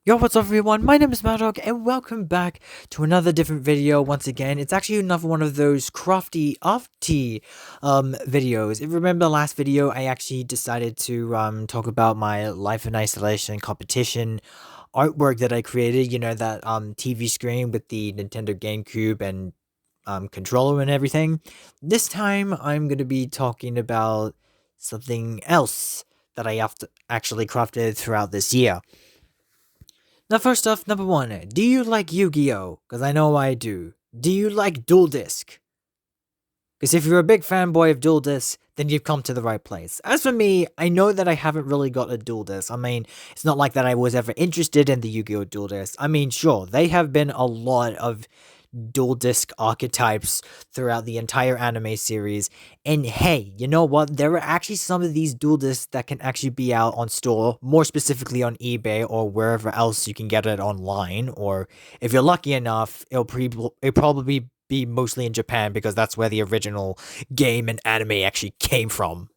Yo, what's up everyone? My name is Madog and welcome back to another different video once again. It's actually another one of those crafty videos. If you remember the last video, I actually decided to talk about my life in isolation competition artwork that I created, that TV screen with the Nintendo GameCube and controller and everything. This time I'm going to be talking about something else that I have to actually crafted throughout this year. Now, first off, number one, do you like Yu-Gi-Oh? Because I know I do. Do you like Duel Disk? Because if you're a big fanboy of Duel Disk, then you've come to the right place. As for me, I know that I haven't really got a Duel Disk. I mean, it's not like that I was ever interested in the Yu-Gi-Oh! Duel Disk. I mean, sure, they have been a lot of dual disc archetypes throughout the entire anime series. And hey, you know what? There are actually some of these dual discs that can actually be out on store, more specifically on eBay or wherever else you can get it online. Or if you're lucky enough, it'll probably be mostly in Japan because that's where the original game and anime actually came from.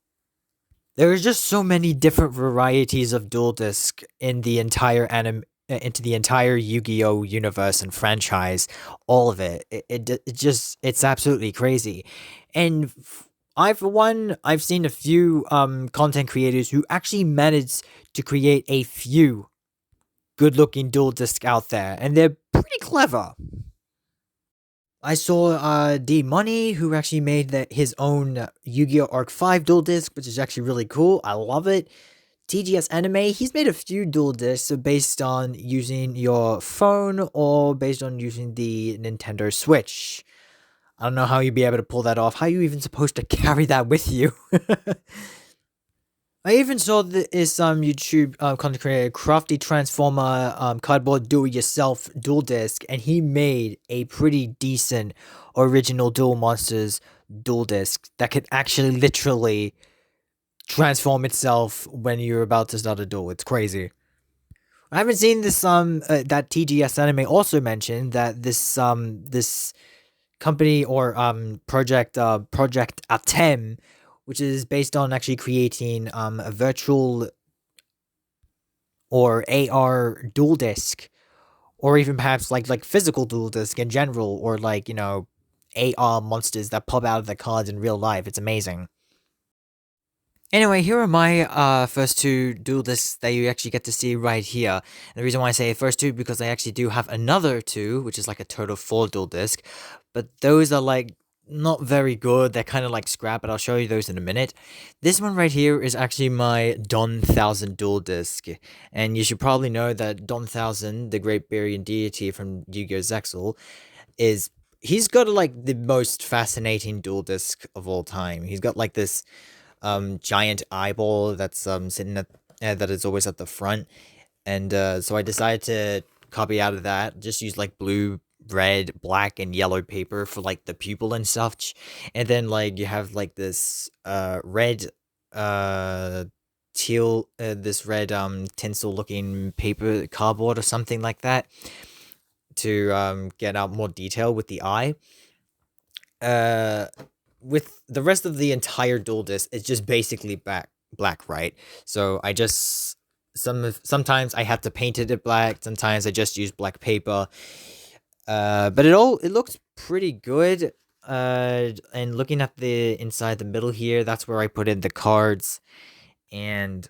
There are just so many different varieties of dual disc in the entire anime into the entire Yu-Gi-Oh universe and franchise, all of it. It's absolutely crazy. And I for one, I've seen a few content creators who actually managed to create a few good-looking dual disc out there, and they're pretty clever. I saw D Money who actually made his own Yu-Gi-Oh! Arc-V dual disc, which is actually really cool. I love it. TGS Anime, he's made a few dual discs based on using your phone or based on using the Nintendo Switch. I don't know how you'd be able to pull that off. How are you even supposed to carry that with you? I even saw this YouTube content creator, Crafty Transformer cardboard do-it-yourself dual disc, and he made a pretty decent original Duel Monsters dual disc that could actually literally transform itself when you're about to start a duel. It's crazy. I haven't seen this that TGS Anime also mentioned that this company or project A.T.E.M, which is based on actually creating a virtual or AR dual disc, or even perhaps like physical dual disc in general, or like AR monsters that pop out of the cards in real life. It's amazing. Anyway, here are my first two dual discs that you actually get to see right here. And the reason why I say first two because I actually do have another two, which is like a total four dual disc, but those are like not very good. They're kind of like scrap, but I'll show you those in a minute. This one right here is actually my Don Thousand dual disc, and you should probably know that Don Thousand, the Great Barian Deity from YGO ZEXAL, is he's got like the most fascinating dual disc of all time. He's got like this giant eyeball that's sitting at that is always at the front, and so I decided to copy out of that. Just use like blue, red, black, and yellow paper for like the pupil and such, and then like you have like this red teal this red tinsel looking paper cardboard or something like that to get out more detail with the eye. uh with the rest of the entire dual disc, it's just basically black, right? So I just sometimes I have to paint it black, sometimes I just use black paper. But it looks pretty good. And looking at the inside the middle here, that's where I put in the cards, and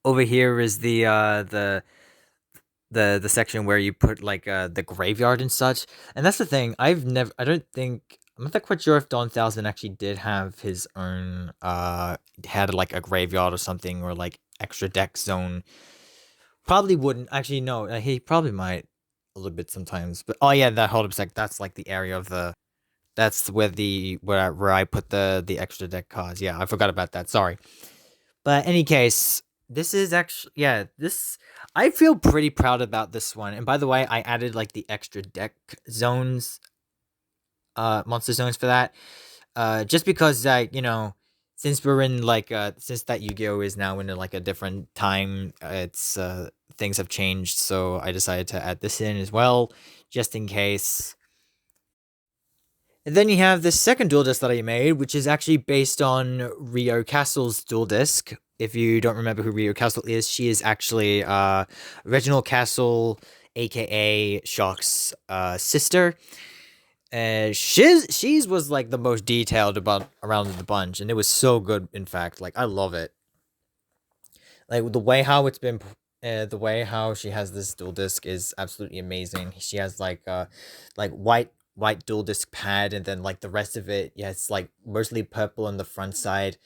over here is the section where you put like the graveyard and such. And that's the thing, I don't think I'm not that quite sure if Don Thousand actually did have his own had like a graveyard or something, or like extra deck zone. Probably wouldn't actually, no, he probably might a little bit sometimes. But oh yeah, that hold up sec, that's like the area of the that's where where I put the extra deck cards. Yeah, I forgot about that, sorry. But any case, this is actually, yeah, this I feel pretty proud about this one. And by the way, I added like the extra deck zones, monster zones for that. Just because since we're in like since that Yu-Gi-Oh is now in like a different time, it's things have changed, so I decided to add this in as well, just in case. And then you have the second dual disc that I made, which is actually based on Rio Kastle's dual disc, if you don't remember who Rio Kastle is, she is actually Reginald Castle, aka Shock's sister. She's was like the most detailed about around the bunch, and it was so good. In fact, like I love it. Like the way how it's been, the way how she has this dual disc is absolutely amazing. She has like white dual disc pad, and then like the rest of it, yeah, it's like mostly purple on the front side,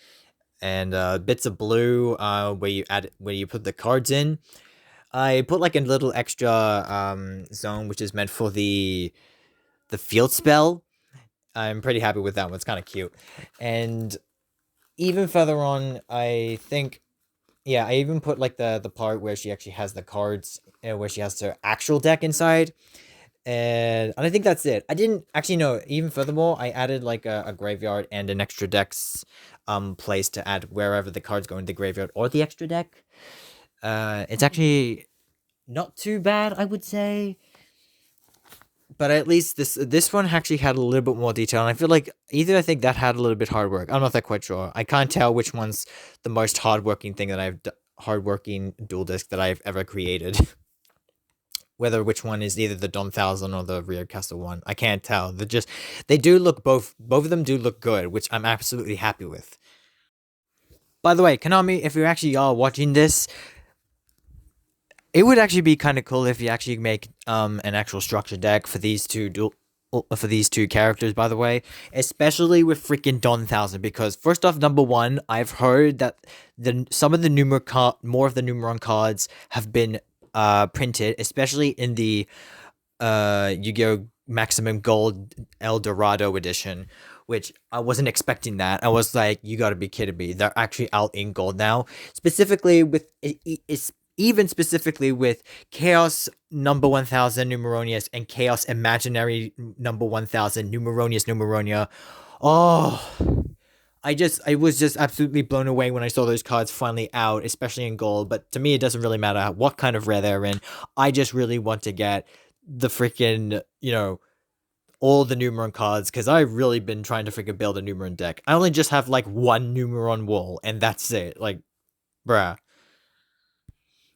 and bits of blue where you put the cards in. I put like a little extra zone which is meant for the field spell. I'm pretty happy with that one. It's kind of cute. And even further on, I think, yeah, I even put like the part where she actually has the cards, where she has her actual deck inside. And I think that's it. I didn't actually know. Even furthermore, I added like a graveyard and an extra deck's place to add wherever the cards go in the graveyard or the extra deck. It's actually not too bad, I would say. But at least this one actually had a little bit more detail, and I feel like either I think that had a little bit hard work. I'm not that quite sure. I can't tell which one's the most hardworking thing that hardworking dual disc that I've ever created. Whether which one is either the Don Thousand or the Rio Kastle one, I can't tell. They do look both of them do look good, which I'm absolutely happy with. By the way, Konami, if you actually are watching this, it would actually be kind of cool if you actually make an actual structure deck for these two characters, by the way, especially with freaking Don Thousand, because first off, number one, I've heard that some of the more of the Numeron cards have been printed, especially in the Yu-Gi-Oh! Maximum Gold El Dorado edition, which I wasn't expecting that. I was like, you gotta be kidding me. They're actually out in gold now. Specifically with even specifically with Chaos number 1000 Numeronius and Chaos Imaginary number 1000 Numeronius Numeronia. Oh, I was just absolutely blown away when I saw those cards finally out, especially in gold. But to me, it doesn't really matter what kind of rare they're in. I just really want to get the freaking, all the Numeron cards, because I've really been trying to freaking build a Numeron deck. I only just have like one Numeron wall, and that's it. Like, bruh.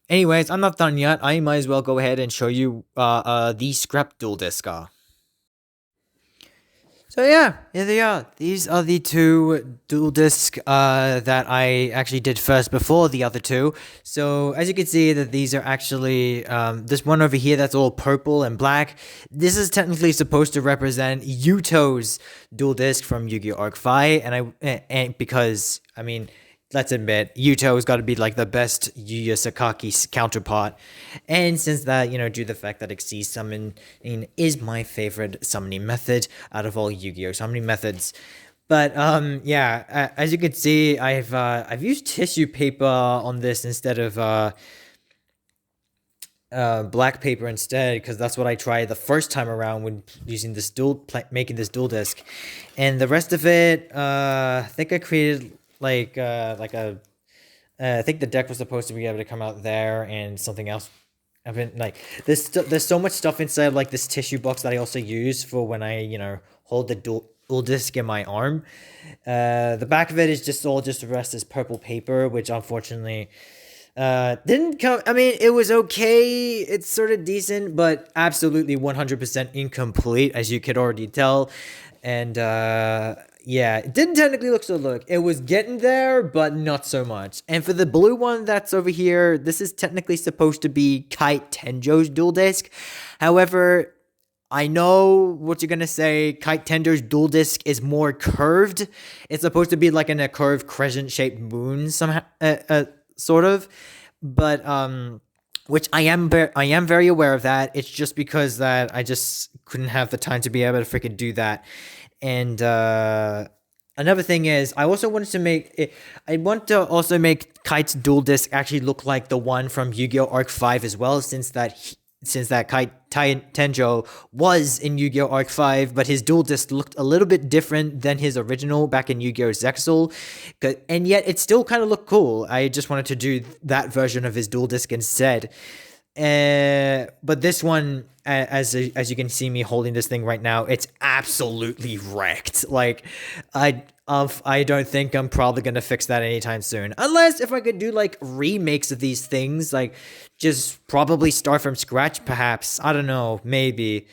Anyways, I'm not done yet. I might as well go ahead and show you the scrap dual disc. So yeah, here they are. These are the two dual disc that I actually did first before the other two. So as you can see, that these are actually this one over here that's all purple and black. This is technically supposed to represent Yuto's dual disc from Yu-Gi-Oh! Arc-V, and because I mean, let's admit, Yuto's got to be like the best Yuya Sakaki's counterpart. And since that, due to the fact that Xyz summoning is my favorite summoning method out of all Yu-Gi-Oh! Summoning methods. But yeah, as you can see, I've used tissue paper on this instead of black paper instead, because that's what I tried the first time around when using this making this dual disc. And the rest of it, I think I created I think the deck was supposed to be able to come out there, and something else. I've been like there's so much stuff inside like this tissue box that I also use for when I hold the dual disc in my arm. The back of it is just the rest is purple paper, which unfortunately didn't come. I mean, it was okay. It's sort of decent, but absolutely 100% incomplete, as you could already tell. And yeah, it didn't technically look. It was getting there, but not so much. And for the blue one that's over here, this is technically supposed to be KiteTenjo's dual disc. However, I know what you're gonna say. KiteTenjo's dual disc is more curved. It's supposed to be like in a curved crescent-shaped moon, somehow, sort of. But which I am very aware of that. It's just because that I just couldn't have the time to be able to freaking do that. And another thing is, I also wanted to make Kite's dual disc actually look like the one from Yu-Gi-Oh! Arc-V as well, since that Tenjo was in Yu-Gi-Oh! Arc-V, but his dual disc looked a little bit different than his original back in Yu-Gi-Oh! ZEXAL, and yet it still kind of looked cool. I just wanted to do that version of his dual disc instead. But this one, as you can see me holding this thing right now, it's absolutely wrecked. Like, I don't think I'm probably gonna fix that anytime soon, unless if I could do like remakes of these things, like just probably start from scratch, perhaps. I don't know, maybe.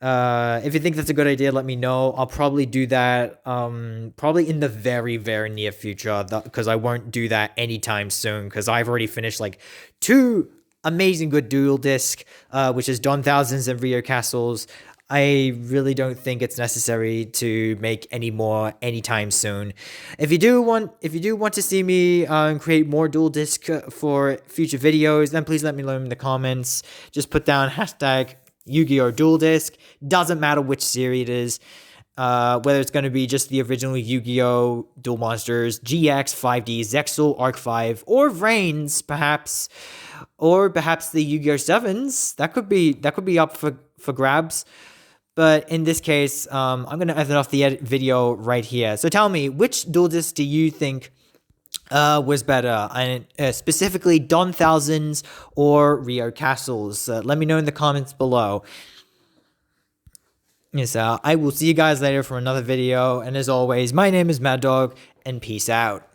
If you think that's a good idea, let me know. I'll probably do that probably in the very, very near future, because I won't do that anytime soon, because I've already finished like two amazing good dual disc, which is Dawn Thousands and Rio Castles. I really don't think it's necessary to make any more anytime soon. If you do want to see me create more dual disc for future videos, then please let me know in the comments. Just put down hashtag Yu-Gi-Oh! Dual Disc. Doesn't matter which series it is. Whether it's going to be just the original Yu-Gi-Oh! Duel Monsters, GX, 5D, ZEXAL, Arc-V, or Vrains, perhaps. Or perhaps the Yu-Gi-Oh! 7s. That could be up for grabs. But in this case, I'm going to end off the video right here. So tell me, which dual disc do you think was better, and specifically Dawn Thousands or Rio Castles? Let me know in the comments below. Yes, I will see you guys later for another video, and as always, my name is Mad Dog, and peace out.